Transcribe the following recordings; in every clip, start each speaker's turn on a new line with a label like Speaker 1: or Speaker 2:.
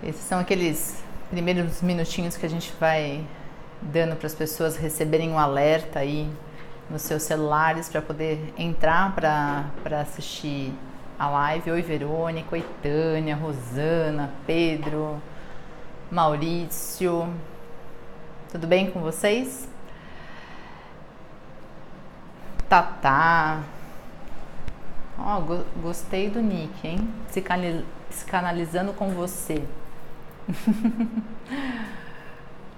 Speaker 1: Esses são aqueles primeiros minutinhos que a gente vai dando para as pessoas receberem um alerta aí nos seus celulares para poder entrar para assistir a live. Oi, Verônica, oi, Tânia, Rosana, Pedro, Maurício. Tudo bem com vocês? Tatá. Ó, gostei do nick, hein? Se canalizando com você.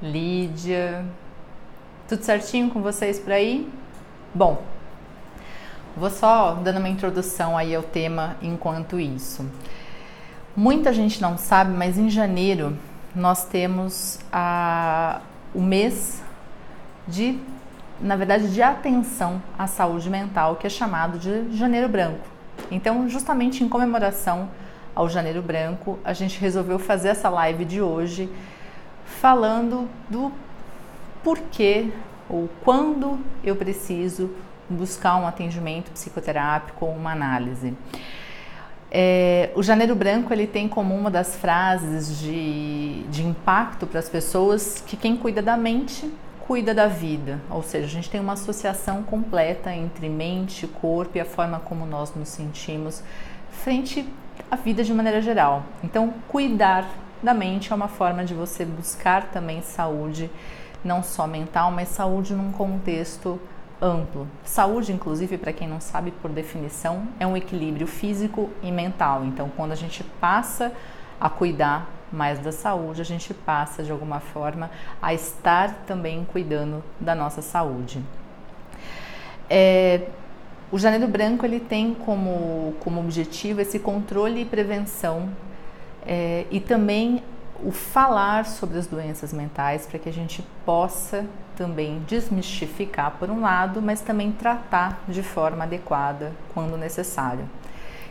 Speaker 1: Lídia. Tudo certinho com vocês por aí? Bom, vou só dando uma introdução aí ao tema enquanto isso. Muita gente não sabe, mas em janeiro nós temos o mês na verdade, de atenção à saúde mental, que é chamado de Janeiro Branco. Então, justamente em comemoração ao Janeiro Branco, a gente resolveu fazer essa live de hoje falando do porquê ou quando eu preciso buscar um atendimento psicoterápico ou uma análise. O Janeiro Branco ele tem como uma das frases de impacto para as pessoas que quem cuida da mente cuida da vida, ou seja, a gente tem uma associação completa entre mente, corpo e a forma como nós nos sentimos frente à vida de maneira geral. Então, cuidar da mente é uma forma de você buscar também saúde, não só mental, mas saúde num contexto amplo. Saúde, inclusive, para quem não sabe, por definição, é um equilíbrio físico e mental. Então, quando a gente passa a cuidar mais da saúde, a gente passa de alguma forma a estar também cuidando da nossa saúde. O Janeiro Branco ele tem como objetivo esse controle e prevenção e também o falar sobre as doenças mentais para que a gente possa também desmistificar por um lado, mas também tratar de forma adequada quando necessário.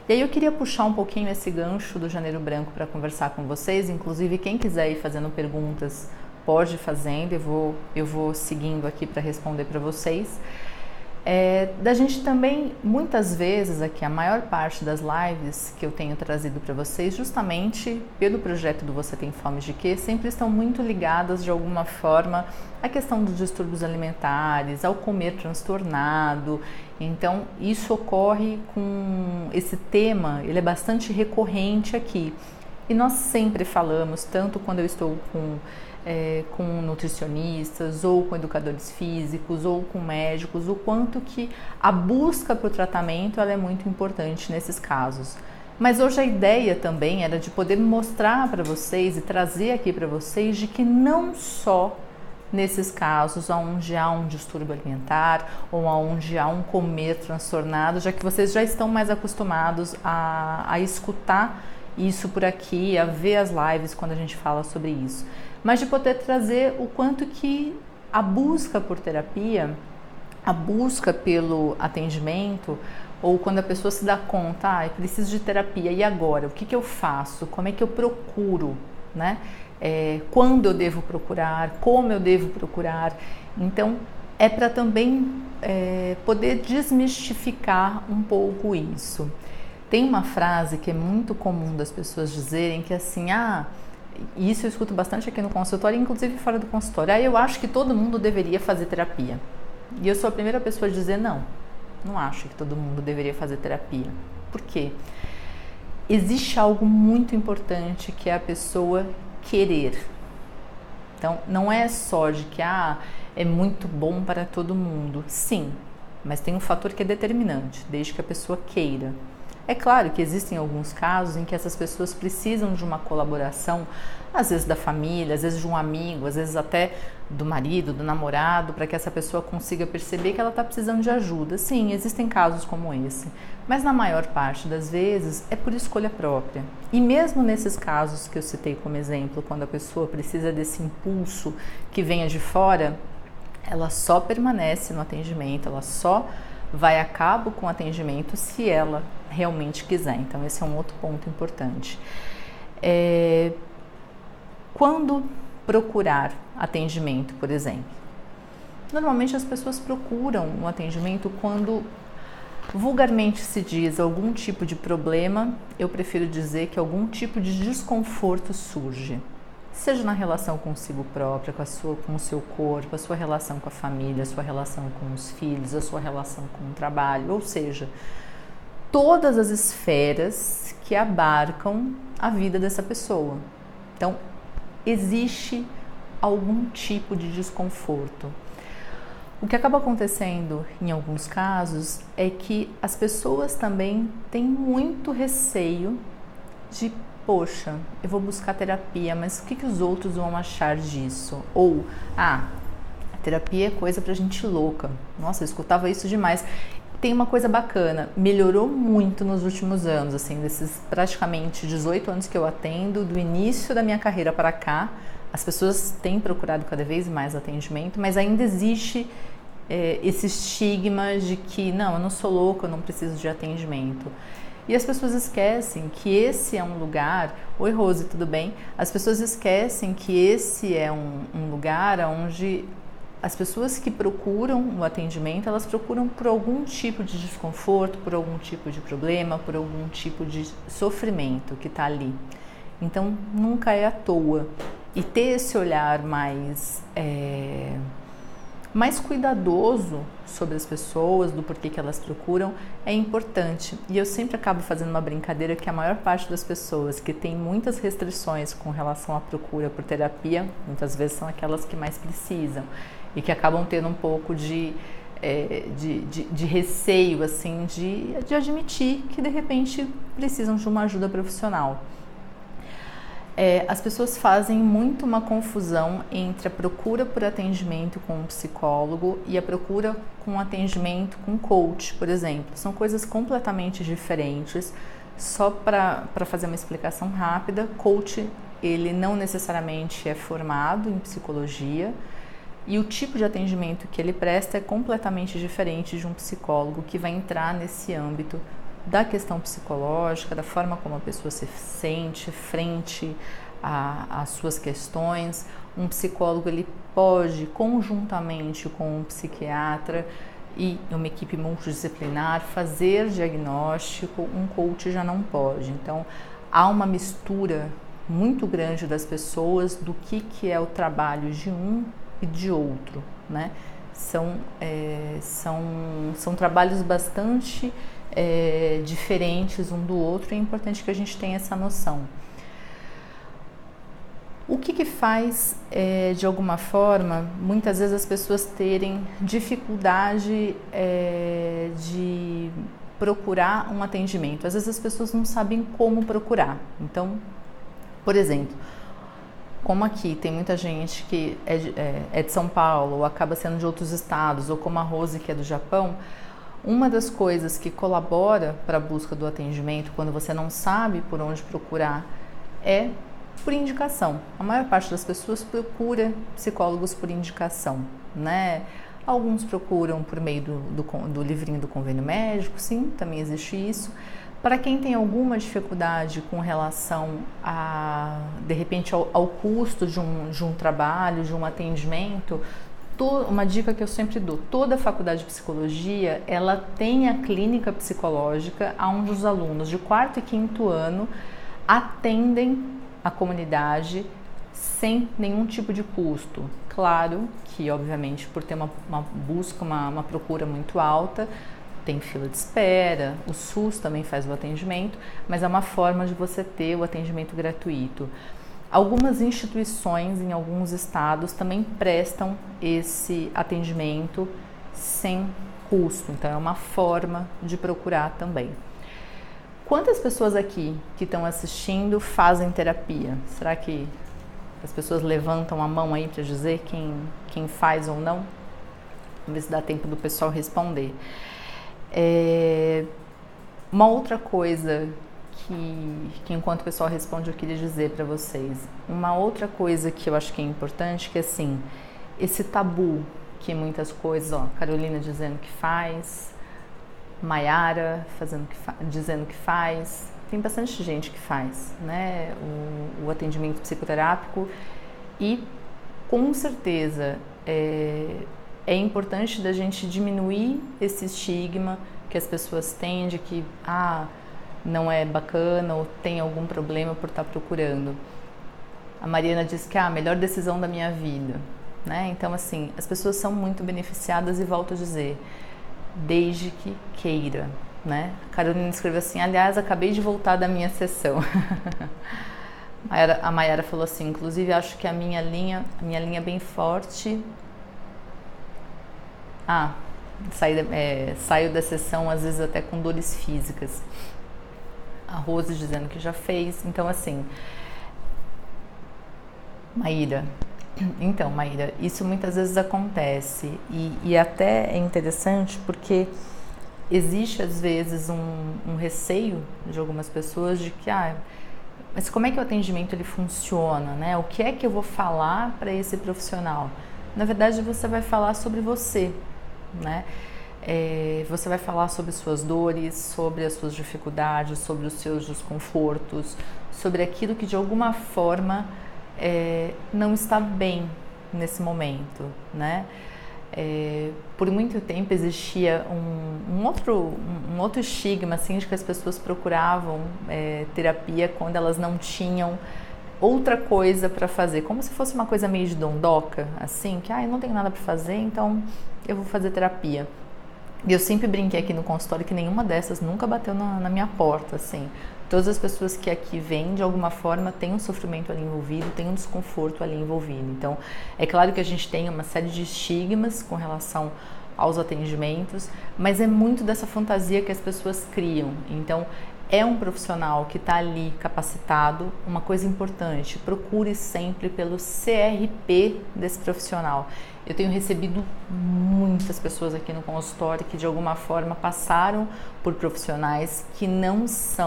Speaker 1: E aí eu queria puxar um pouquinho esse gancho do Janeiro Branco para conversar com vocês, inclusive quem quiser ir fazendo perguntas pode ir fazendo, eu vou seguindo aqui para responder para vocês. Da gente também, muitas vezes aqui, a maior parte das lives que eu tenho trazido para vocês, justamente pelo projeto do Você Tem Fome de Quê, sempre estão muito ligadas de alguma forma à questão dos distúrbios alimentares, ao comer transtornado. Então, isso ocorre com esse tema, ele é bastante recorrente aqui. E nós sempre falamos, tanto quando eu estou com nutricionistas, ou com educadores físicos, ou com médicos, o quanto que a busca para o tratamento ela é muito importante nesses casos. Mas hoje a ideia também era de poder mostrar para vocês e trazer aqui para vocês de que não só nesses casos onde há um distúrbio alimentar ou onde há um comer transtornado, já que vocês já estão mais acostumados a escutar isso por aqui, a ver as lives quando a gente fala sobre isso, mas de poder trazer o quanto que a busca por terapia, a busca pelo atendimento, ou quando a pessoa se dá conta, eu preciso de terapia, e agora? O que eu faço? Como é que eu procuro? Né? Quando eu devo procurar? Como eu devo procurar? Então, é para também poder desmistificar um pouco isso. Tem uma frase que é muito comum das pessoas dizerem que é assim, e isso eu escuto bastante aqui no consultório, inclusive fora do consultório, eu acho que todo mundo deveria fazer terapia. E eu sou a primeira pessoa a dizer não acho que todo mundo deveria fazer terapia. Por quê? Existe algo muito importante que é a pessoa querer. Então, não é só de que é muito bom para todo mundo. Sim, mas tem um fator que é determinante, desde que a pessoa queira. É claro que existem alguns casos em que essas pessoas precisam de uma colaboração, às vezes da família, às vezes de um amigo, às vezes até do marido, do namorado, para que essa pessoa consiga perceber que ela está precisando de ajuda. Sim, existem casos como esse, mas na maior parte das vezes é por escolha própria. E mesmo nesses casos que eu citei como exemplo, quando a pessoa precisa desse impulso que venha de fora, ela só permanece no atendimento, ela só vai a cabo com o atendimento se ela realmente quiser. Então esse é um outro ponto importante. Quando procurar atendimento, por exemplo? Normalmente as pessoas procuram um atendimento quando Vulgarmente se diz algum tipo de problema, eu prefiro dizer que algum tipo de desconforto surge. Seja na relação consigo própria, com o seu corpo, a sua relação com a família, a sua relação com os filhos, a sua relação com o trabalho, ou seja, todas as esferas que abarcam a vida dessa pessoa. Então, existe algum tipo de desconforto. O que acaba acontecendo em alguns casos é que as pessoas também têm muito receio de, poxa, eu vou buscar terapia, mas o que os outros vão achar disso? Ou, a terapia é coisa pra gente louca. Nossa, eu escutava isso demais. Tem uma coisa bacana, melhorou muito nos últimos anos, assim, desses praticamente 18 anos que eu atendo, do início da minha carreira para cá, as pessoas têm procurado cada vez mais atendimento, mas ainda existe esse estigma de que, não, eu não sou louca, eu não preciso de atendimento. E as pessoas esquecem que esse é um lugar... Oi, Rose, tudo bem? As pessoas esquecem que esse é um lugar onde as pessoas que procuram o atendimento, elas procuram por algum tipo de desconforto, por algum tipo de problema, por algum tipo de sofrimento que está ali. Então, nunca é à toa. E ter esse olhar mais cuidadoso sobre as pessoas, do porquê que elas procuram, é importante. E eu sempre acabo fazendo uma brincadeira que a maior parte das pessoas que tem muitas restrições com relação à procura por terapia, muitas vezes são aquelas que mais precisam e que acabam tendo um pouco de receio, assim, de admitir que de repente precisam de uma ajuda profissional. As pessoas fazem muito uma confusão entre a procura por atendimento com um psicólogo e a procura com atendimento com coach, por exemplo. São coisas completamente diferentes. Só para fazer uma explicação rápida, coach, ele não necessariamente é formado em psicologia e o tipo de atendimento que ele presta é completamente diferente de um psicólogo que vai entrar nesse âmbito da questão psicológica, da forma como a pessoa se sente frente às suas questões. Um psicólogo, ele pode, conjuntamente com um psiquiatra e uma equipe multidisciplinar, fazer diagnóstico. Um coach já não pode. Então, há uma mistura muito grande das pessoas do que é o trabalho de um e de outro, né? São trabalhos bastante diferentes um do outro, e é importante que a gente tenha essa noção. O que faz, de alguma forma, muitas vezes as pessoas terem dificuldade de procurar um atendimento? Às vezes as pessoas não sabem como procurar. Então, por exemplo, como aqui tem muita gente que é de São Paulo, ou acaba sendo de outros estados, ou como a Rose, que é do Japão, uma das coisas que colabora para a busca do atendimento, quando você não sabe por onde procurar, é por indicação. A maior parte das pessoas procura psicólogos por indicação, né? Alguns procuram por meio do livrinho do convênio médico, sim, também existe isso. Para quem tem alguma dificuldade com relação de repente, ao custo de um trabalho, de um atendimento, uma dica que eu sempre dou: toda a faculdade de psicologia, ela tem a clínica psicológica, onde os alunos de 4º e 5º ano atendem a comunidade sem nenhum tipo de custo. Claro que, obviamente, por ter uma busca, uma procura muito alta, tem fila de espera, o SUS também faz o atendimento, mas é uma forma de você ter o atendimento gratuito. Algumas instituições em alguns estados também prestam esse atendimento sem custo, então é uma forma de procurar também. Quantas pessoas aqui que estão assistindo fazem terapia? Será que as pessoas levantam a mão aí para dizer quem faz ou não? Vamos ver se dá tempo do pessoal responder. Uma outra coisa que enquanto o pessoal responde eu queria dizer para vocês, uma outra coisa que eu acho que é importante, que assim, esse tabu que muitas coisas, Carolina dizendo que faz, Maiara dizendo que faz, tem bastante gente que faz, né, o atendimento psicoterápico, e com certeza é importante da gente diminuir esse estigma que as pessoas têm de que não é bacana ou tem algum problema por estar procurando. A Mariana diz que a melhor decisão da minha vida, né? Então, assim, as pessoas são muito beneficiadas e volto a dizer, desde que queira, né? A Carolina escreveu assim, aliás, acabei de voltar da minha sessão. A Mayara falou assim, inclusive acho que a minha linha é bem forte. Saio da sessão às vezes até com dores físicas. A Rose dizendo que já fez. Então, assim, Maíra, isso muitas vezes acontece e até é interessante porque existe às vezes um receio de algumas pessoas de que, mas como é que o atendimento ele funciona, né? O que é que eu vou falar para esse profissional? Na verdade, você vai falar sobre você, né? Você vai falar sobre suas dores, sobre as suas dificuldades, sobre os seus desconfortos, sobre aquilo que de alguma forma não está bem nesse momento, né? Por muito tempo existia um outro estigma assim, de que as pessoas procuravam terapia quando elas não tinham outra coisa para fazer, como se fosse uma coisa meio de dondoca, assim, que eu não tenho nada para fazer, então eu vou fazer terapia. E eu sempre brinquei aqui no consultório que nenhuma dessas nunca bateu na minha porta, assim. Todas as pessoas que aqui vêm, de alguma forma, têm um sofrimento ali envolvido, têm um desconforto ali envolvido. Então, é claro que a gente tem uma série de estigmas com relação aos atendimentos, mas é muito dessa fantasia que as pessoas criam. Então, é um profissional que está ali capacitado. Uma coisa importante, procure sempre pelo CRP desse profissional. Eu tenho recebido muitas pessoas aqui no consultório que de alguma forma passaram por profissionais que não se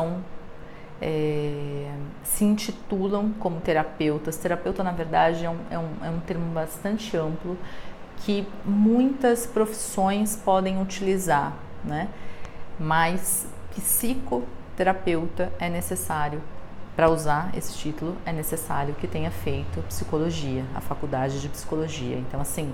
Speaker 1: intitulam como terapeutas. Terapeuta, na verdade, é um termo bastante amplo que muitas profissões podem utilizar, né? Mas psicoterapeuta é necessário. Para usar esse título, é necessário que tenha feito psicologia, a faculdade de psicologia. Então, assim,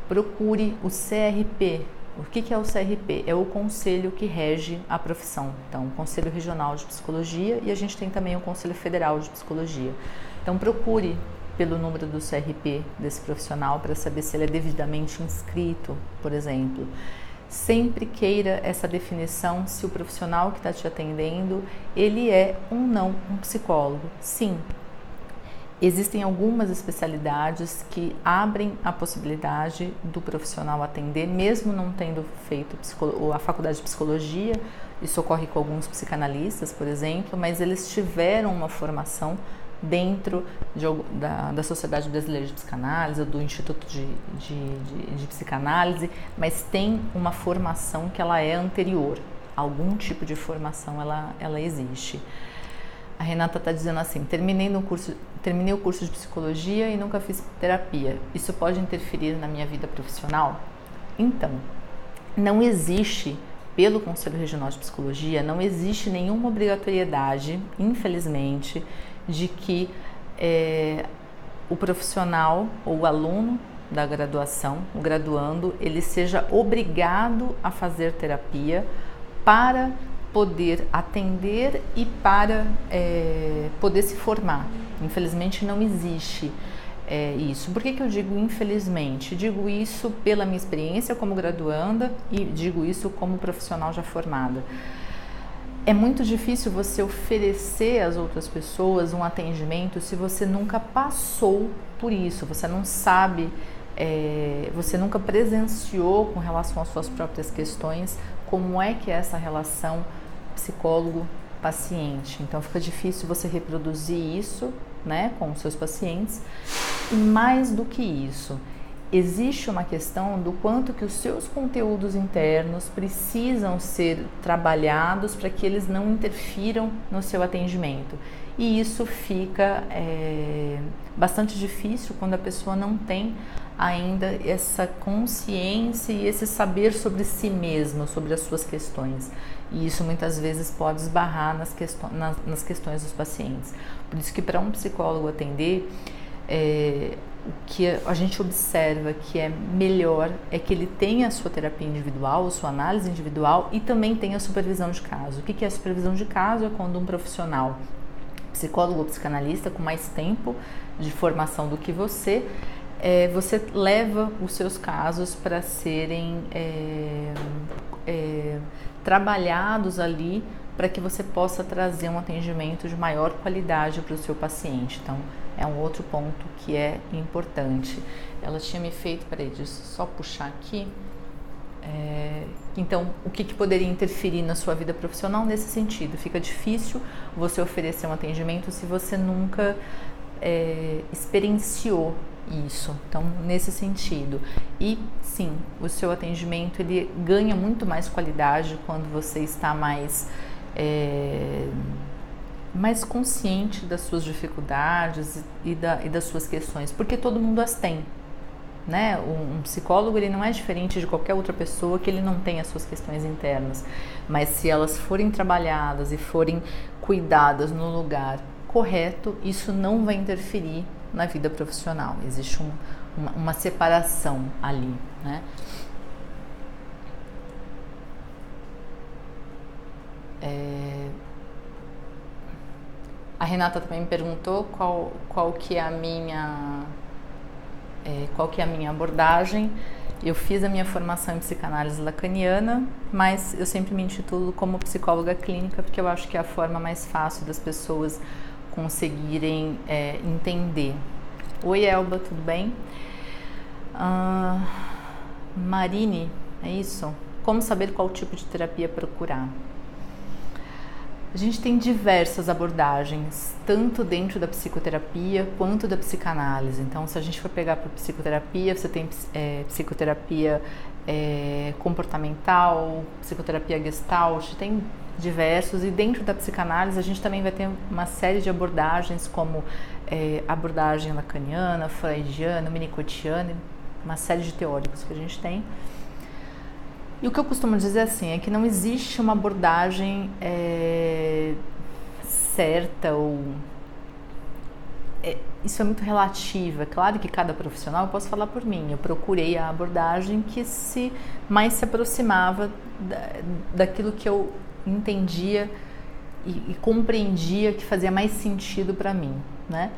Speaker 1: procure o CRP. O que é o CRP? É o conselho que rege a profissão. Então, o Conselho Regional de Psicologia e a gente tem também o Conselho Federal de Psicologia. Então, procure pelo número do CRP desse profissional para saber se ele é devidamente inscrito, por exemplo. Sempre queira essa definição se o profissional que está te atendendo, ele é um psicólogo. Sim, existem algumas especialidades que abrem a possibilidade do profissional atender, mesmo não tendo feito a faculdade de psicologia. Isso ocorre com alguns psicanalistas, por exemplo, mas eles tiveram uma formação dentro da Sociedade Brasileira de Psicanálise, ou do Instituto de Psicanálise, mas tem uma formação que ela é anterior. Algum tipo de formação ela existe. A Renata está dizendo assim, terminei o curso de psicologia e nunca fiz terapia. Isso pode interferir na minha vida profissional? Então, não existe, pelo Conselho Regional de Psicologia, não existe nenhuma obrigatoriedade, infelizmente, de que o profissional ou o aluno da graduação, o graduando, ele seja obrigado a fazer terapia para poder atender e para poder se formar. Infelizmente não existe isso. Por que eu digo infelizmente? Digo isso pela minha experiência como graduanda e digo isso como profissional já formada. É muito difícil você oferecer às outras pessoas um atendimento se você nunca passou por isso, você não sabe, você nunca presenciou com relação às suas próprias questões como é que é essa relação psicólogo-paciente. Então fica difícil você reproduzir isso, né, com os seus pacientes. E mais do que isso, existe uma questão do quanto que os seus conteúdos internos precisam ser trabalhados para que eles não interfiram no seu atendimento. E isso fica bastante difícil quando a pessoa não tem ainda essa consciência e esse saber sobre si mesma, sobre as suas questões. E isso muitas vezes pode esbarrar nas questões dos pacientes. Por isso que para um psicólogo atender, o que a gente observa que é melhor é que ele tenha a sua terapia individual, a sua análise individual e também tenha a supervisão de caso. O que é a supervisão de caso? É quando um profissional, psicólogo ou psicanalista com mais tempo de formação do que você leva os seus casos para serem trabalhados ali para que você possa trazer um atendimento de maior qualidade para o seu paciente. Então, é um outro ponto que é importante. Ela tinha me feito, peraí, deixa eu só puxar aqui. Então, o que poderia interferir na sua vida profissional nesse sentido? Fica difícil você oferecer um atendimento se você nunca experienciou isso. Então, nesse sentido. E, sim, o seu atendimento ele ganha muito mais qualidade quando você está mais consciente das suas dificuldades e das suas questões, porque todo mundo as tem, né? Um psicólogo ele não é diferente de qualquer outra pessoa que ele não tem as suas questões internas, mas se elas forem trabalhadas e forem cuidadas no lugar correto, isso não vai interferir na vida profissional. Existe uma separação ali, né? A Renata também me perguntou qual que é a minha abordagem. Eu fiz a minha formação em psicanálise lacaniana, mas eu sempre me intitulo como psicóloga clínica porque eu acho que é a forma mais fácil das pessoas conseguirem entender. Oi, Elba, tudo bem? Marine, é isso? Como saber qual tipo de terapia procurar? A gente tem diversas abordagens, tanto dentro da psicoterapia quanto da psicanálise. Então, se a gente for pegar para psicoterapia, você tem psicoterapia comportamental, psicoterapia gestalt, tem diversos. E dentro da psicanálise, a gente também vai ter uma série de abordagens, como abordagem lacaniana, freudiana, winnicottiana, uma série de teóricos que a gente tem. E o que eu costumo dizer assim é que não existe uma abordagem certa ou... isso é muito relativo. É claro que cada profissional, eu posso falar por mim, eu procurei a abordagem que mais se aproximava daquilo que eu entendia e compreendia que fazia mais sentido para mim, né?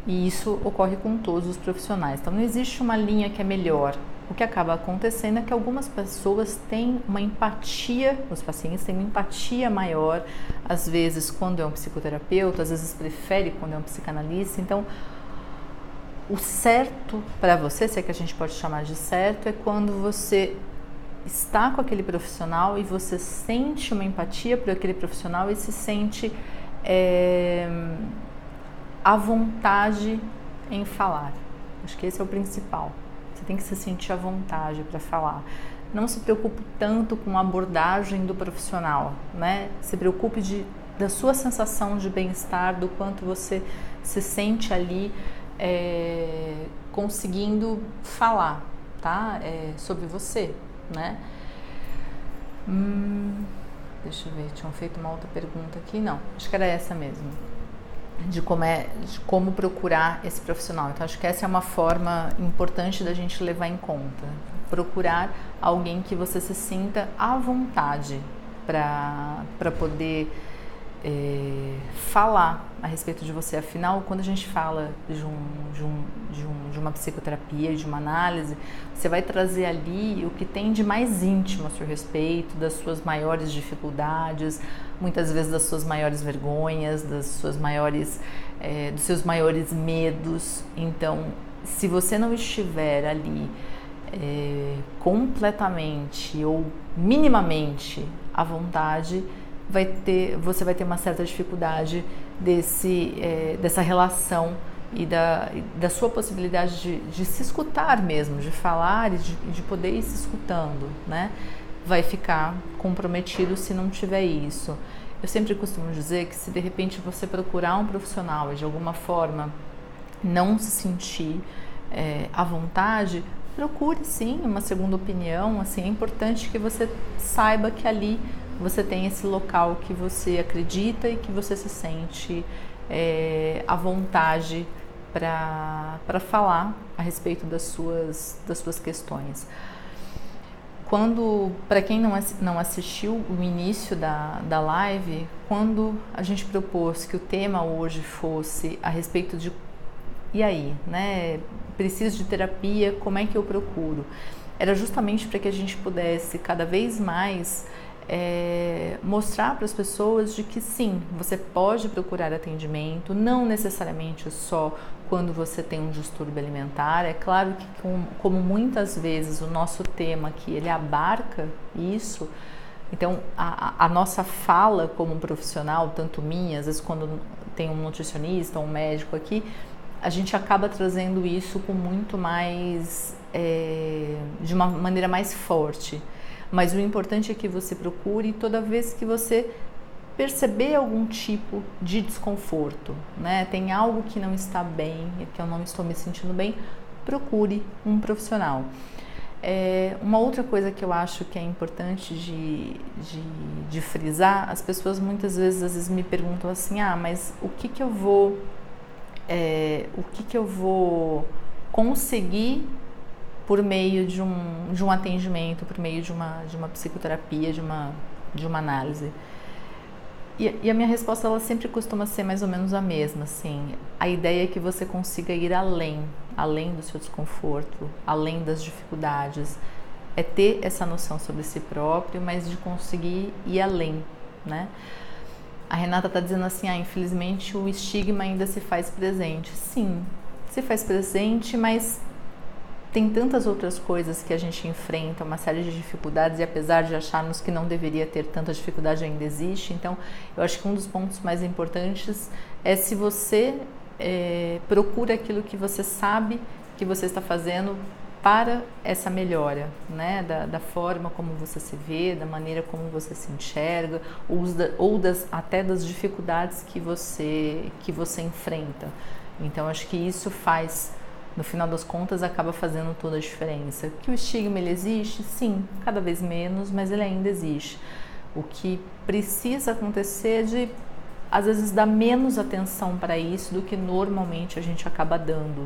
Speaker 1: E isso ocorre com todos os profissionais. Então não existe uma linha que é melhor. O que acaba acontecendo é que algumas pessoas têm uma empatia, os pacientes têm uma empatia maior, às vezes quando é um psicoterapeuta, às vezes prefere quando é um psicanalista. Então, o certo para você, se é que a gente pode chamar de certo, é quando você está com aquele profissional e você sente uma empatia por aquele profissional e se sente à vontade em falar. Acho que esse é o principal. Você tem que se sentir à vontade para falar. Não se preocupe tanto com a abordagem do profissional, né? Se preocupe da sua sensação de bem-estar, do quanto você se sente ali conseguindo falar, tá? Sobre você, né? Deixa eu ver, tinham feito uma outra pergunta aqui. Não, acho que era essa mesmo. De como procurar esse profissional. Então, acho que essa é uma forma importante da gente levar em conta. Procurar alguém que você se sinta à vontade para poder falar a respeito de você. Afinal, quando a gente fala de uma psicoterapia, de uma análise, você vai trazer ali o que tem de mais íntimo a seu respeito, das suas maiores dificuldades, muitas vezes das suas maiores vergonhas, dos seus maiores medos. Então, se você não estiver ali completamente ou minimamente à vontade, você vai ter uma certa dificuldade dessa relação e da sua possibilidade de se escutar mesmo, de falar e de poder ir se escutando, né? Vai ficar comprometido se não tiver isso. Eu sempre costumo dizer que se de repente você procurar um profissional e de alguma forma não se sentir à vontade, procure sim uma segunda opinião. Assim, é importante que você saiba que ali você tem esse local que você acredita e que você se sente à vontade para falar a respeito das suas questões. Para quem não assistiu o início da live, quando a gente propôs que o tema hoje fosse a respeito de e aí, né? Preciso de terapia, como é que eu procuro? Era justamente para que a gente pudesse cada vez mais mostrar para as pessoas de que sim, você pode procurar atendimento, não necessariamente só quando você tem um distúrbio alimentar. É claro que como muitas vezes o nosso tema aqui, ele abarca isso, então a nossa fala como profissional, tanto minha, às vezes quando tem um nutricionista ou um médico aqui, a gente acaba trazendo isso com muito mais, de uma maneira mais forte. Mas o importante é que você procure toda vez que você perceber algum tipo de desconforto, né? Tem algo que não está bem, que eu não estou me sentindo bem, procure um profissional. Uma outra coisa que eu acho que é importante de frisar, as pessoas muitas vezes às vezes me perguntam assim, mas o que eu vou conseguir por meio de um atendimento, por meio de uma psicoterapia, de uma análise. E a minha resposta, ela sempre costuma ser mais ou menos a mesma, assim. A ideia é que você consiga ir além do seu desconforto, além das dificuldades. É ter essa noção sobre si próprio, mas de conseguir ir além, né? A Renata está dizendo assim, infelizmente o estigma ainda se faz presente. Sim, se faz presente, mas tem tantas outras coisas que a gente enfrenta, uma série de dificuldades, e apesar de acharmos que não deveria ter tanta dificuldade, ainda existe. Então, eu acho que um dos pontos mais importantes é se você procura aquilo que você sabe que você está fazendo para essa melhora, né? Da forma como você se vê, da maneira como você se enxerga, até das dificuldades que você enfrenta. Então, acho que isso faz, no final das contas, acaba fazendo toda a diferença. Que o estigma, ele existe? Sim, cada vez menos, mas ele ainda existe. O que precisa acontecer é de, às vezes, dar menos atenção para isso do que normalmente a gente acaba dando.